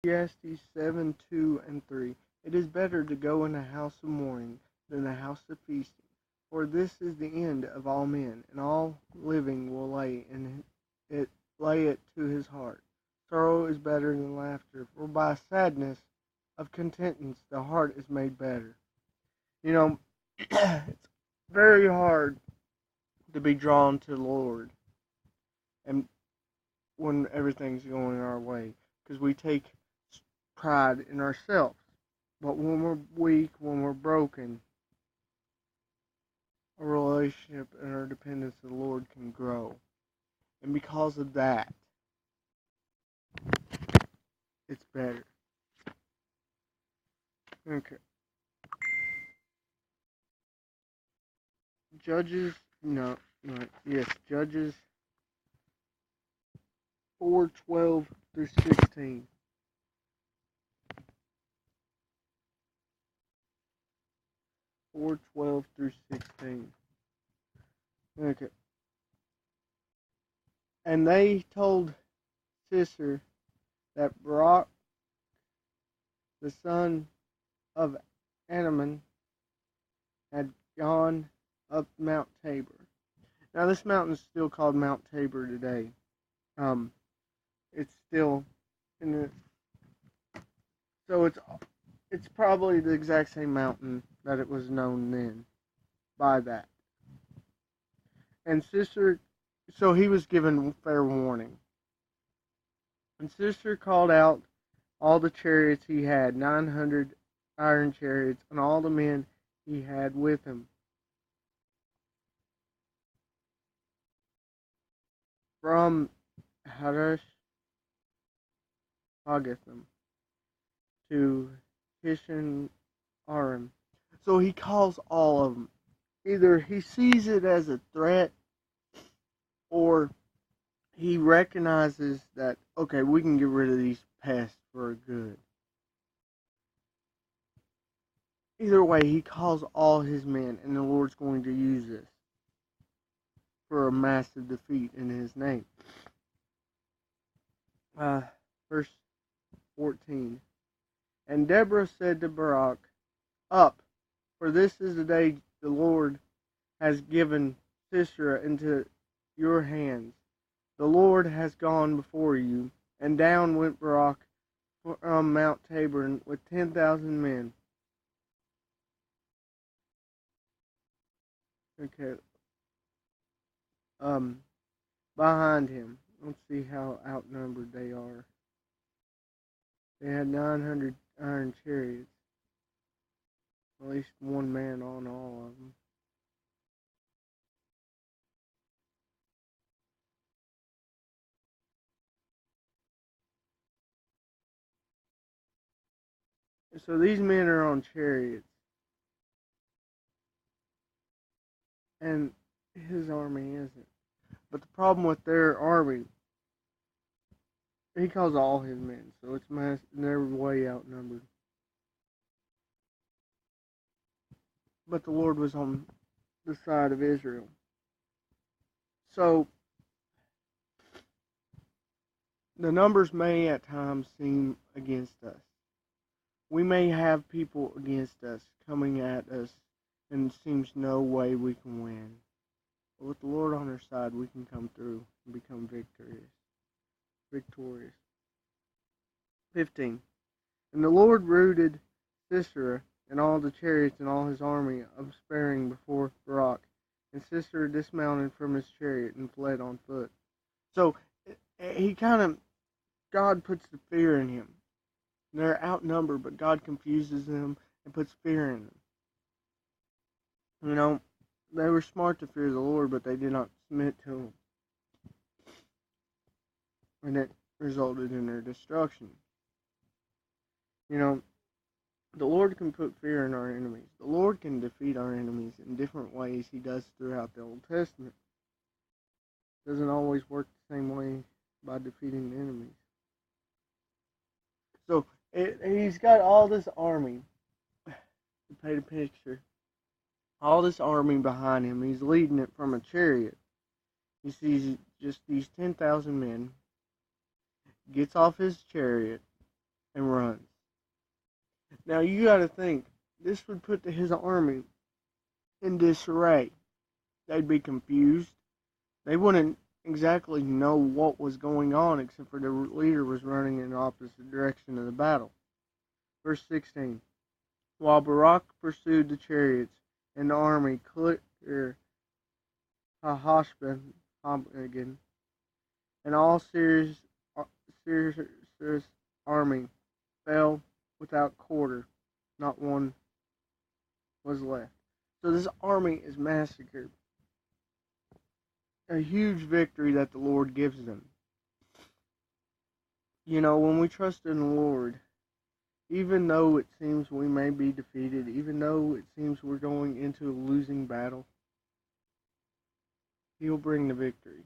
Ecclesiastes 7, 2 and 3. It is better to go in a house of mourning than a house of feasting, for this is the end of all men, and all living will lay it to his heart. Sorrow is better than laughter, for by sadness of contentance the heart is made better. You know, it's very hard to be drawn to the Lord and when everything's going our way, because we take pride in ourselves. But when we're weak, when we're broken, our relationship and our dependence on the Lord can grow. And because of that, it's better. Okay. Judges, no, yes, Judges 4:12 through 16. 4:12 through 16. Okay. And they told Sisera that Barak, the son of Anaman, had gone up Mount Tabor. Now this mountain is still called Mount Tabor today. It's still in the so it's probably the exact same mountain that it was known then by that. And Sisera, so he was given fair warning. And Sisera called out all the chariots he had, 900 iron chariots, and all the men he had with him. From Hadash Hagathim to Kishan Aram. So he calls all of them. Either he sees it as a threat, or he recognizes that, okay, we can get rid of these pests for good. Either way, he calls all his men, and the Lord's going to use this for a massive defeat in his name. Verse 14. And Deborah said to Barak, Up, for this is the day the Lord has given Sisera into your hands. The Lord has gone before you. And down went Barak from Mount Tabor with 10,000 men. Okay. Behind him. Let's see how outnumbered they are. They had 900 iron chariots. At least one man on all of them. So these men are on chariots. And his army isn't. But the problem with their army, he calls all his men, so it's mass, they're way outnumbered. But the Lord was on the side of Israel. So the numbers may at times seem against us. We may have people against us coming at us, and it seems no way we can win. But with the Lord on our side, we can come through and become victorious. 15. And the Lord routed Sisera and all the chariots and all his army of sparing before Barak. And Sisera dismounted from his chariot and fled on foot. So God puts the fear in him. They're outnumbered, but God confuses them and puts fear in them. You know, they were smart to fear the Lord, but they did not submit to him. And it resulted in their destruction. You know, the Lord can put fear in our enemies. The Lord can defeat our enemies in different ways he does throughout the Old Testament. It doesn't always work the same way by defeating the enemies. So, he's got all this army, to paint a picture, all this army behind him. He's leading it from a chariot. He sees just these 10,000 men, gets off his chariot, and runs. Now you got to think, this would put his army in disarray. They'd be confused. They wouldn't exactly know what was going on except for the leader was running in the opposite direction of the battle. Verse 16. While Barak pursued the chariots and the army clear Hahashbaz, and all Syria's army fell without quarter, not one was left. So this army is massacred. A huge victory that the Lord gives them. You know, when we trust in the Lord, even though it seems we may be defeated, even though it seems we're going into a losing battle, He'll bring the victory.